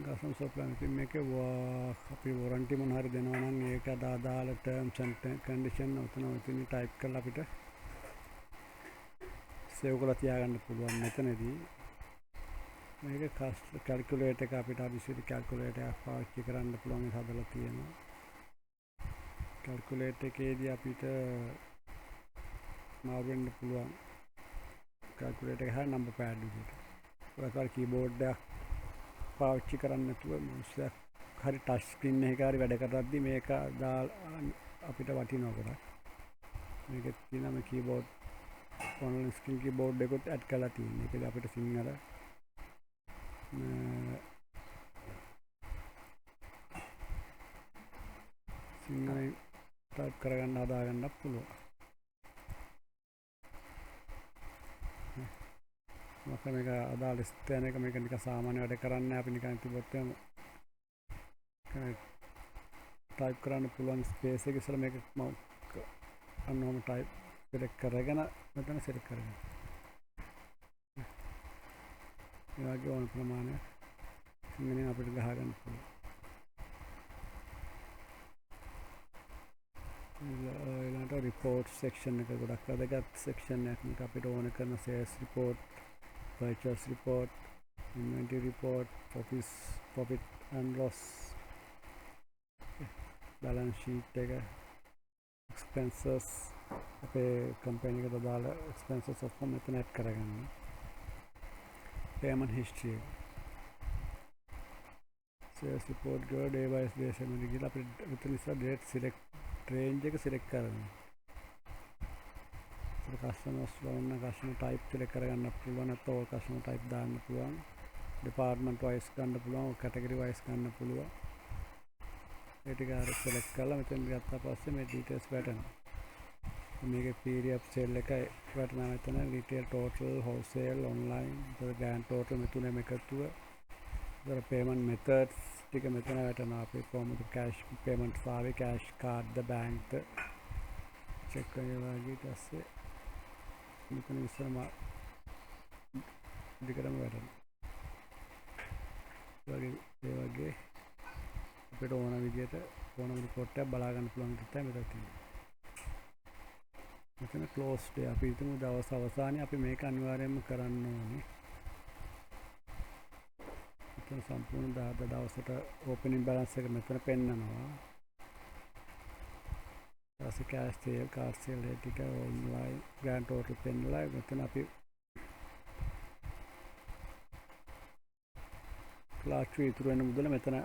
customs of plan ඉතින් මේකේ අපි warranty මොන හරි දෙනවා නම් ඒක අදාළ terms and condition උතන ඉතින් type කරලා අපිට save කරලා තියාගන්න පුළුවන් මෙතනදී මේක calculator එක අපිට අදිසිරි calculator එකක් පාවිච්චි කරන්න පුළුවන් ඒක හදලා තියෙනවා calculator එකේදී අපිට මාරු වෙන්න පුළුවන් calculator එක හරිය number pad විදිහට ඔයාලා keyboard එකක් පාවිච්චි කරන්න නැතුව මොකද හරි ටච් ස්ක්‍රීන් එකක හරි වැඩ කරද්දි මේක අපිට වටිනවා ගොඩක් මේකේ තියෙන මේ keyboard online screen keyboard එකත් add කරලා තියෙනවා ඒකද අපිට සිංහල සිංහලෙන් type කරගන්න හදාගන්න පුළුවන් මම මේක අදාළ ස්ථාන එක මේක නිකන් සාමාන්‍ය වැඩ කරන්නේ අපි නිකන් තිබ්බොත් type කරන්න පුළුවන් ස්පේස් එක ඉස්සර මේක මම අන්නෝම type select කරගෙන මෙතන select කරගෙන ඒ වගේ ඕන ප්‍රමාණය සිංහලෙන් අපිට ගහ ගන්න පුළුවන් ඊළඟට report section එක ගොඩක් වැදගත් section එකක් මේක අපිට ඕන කරන sales report purchase report, inventory report, profit and loss, balance sheet, expenses, company expenses of net payment history, sales report day by day date select range select customers customer type select කරගන්න පුළුවන් නැත්නම් customer type දාන්න පුළුවන් department wise ගන්න පුළුවන් category wise ගන්න පුළුවන් ඒ ටික අර select කරලා මෙතෙන් ගත්තා පස්සේ මේ details වැටෙනවා මේකේ period of sale එක වැටෙනවා මෙතන retail total wholesale online grand total මේ තුනම එකතුව ඉතින් payment methods ටික මෙතන වැටෙනවා අපි කොහොමද cash payment ආවේ cash card ද bank ද check කරලා ඊට පස්සේ මෙතන ඉස්සරම දිගටම වැටෙනවා ඒ වගේ අපිට ඕන විදිහට ඕනම report එකක් බලා ගන්න පුළුවන් විදිහට මෙතන තියෙනවා මෙතන close day අපි හිතමු දවස් අවසානයේ අපි මේක අනිවාර්යයෙන්ම කරන්න ඕනේ මෙතන සම්පූර්ණ දවසට opening balance එක මෙතන පෙන්නනවා cash sale, card sale, online, grand total pen live, මෙතන අපි ලාක්ෂුවේ ඉතුරු වෙන මුදල මෙතන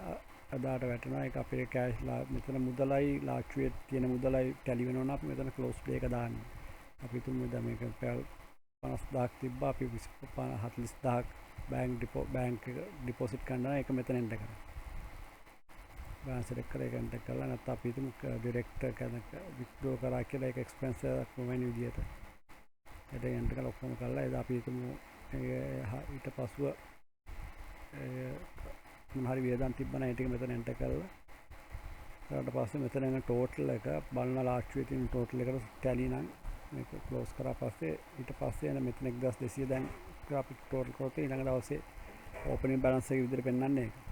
අදාට වැටෙනවා ඒක අපේ cash මෙතන මුදලයි ලාක්ෂුවේ තියෙන මුදලයි ටැලි වෙනවා නම් අපි මෙතන close day එක දාන්නේ අපි තුමු දැන් මේක 50000ක් තිබ්බා අපි 40000ක් bank deposit කරනවා ඒක මෙතන එන්ටර් කරනවා balance select කරලා enter කරලා නැත්නම් අපි හිතමු direct withdraw කරා කියලා ඒක expense එකක් වෙන විදියට ඒක enter කරලා ඔක්කොම කරලා ඒක අපි හිතමු ඊට පස්සුව මොන හරි වියදම් තිබ්බනම් ඒ ටික මෙතන enter කරලා ඊට පස්සේ මෙතන එන total එක බලන ලාස්ට්ුවේ තියෙන total එකට tally නම් මේක close කරා පස්සේ ඊට පස්සේ එන මෙතන 1200 දැන් graphic total කරලා ඊළඟ දවසේ opening balance එක විදිහට පෙන්නන්නේ ඒක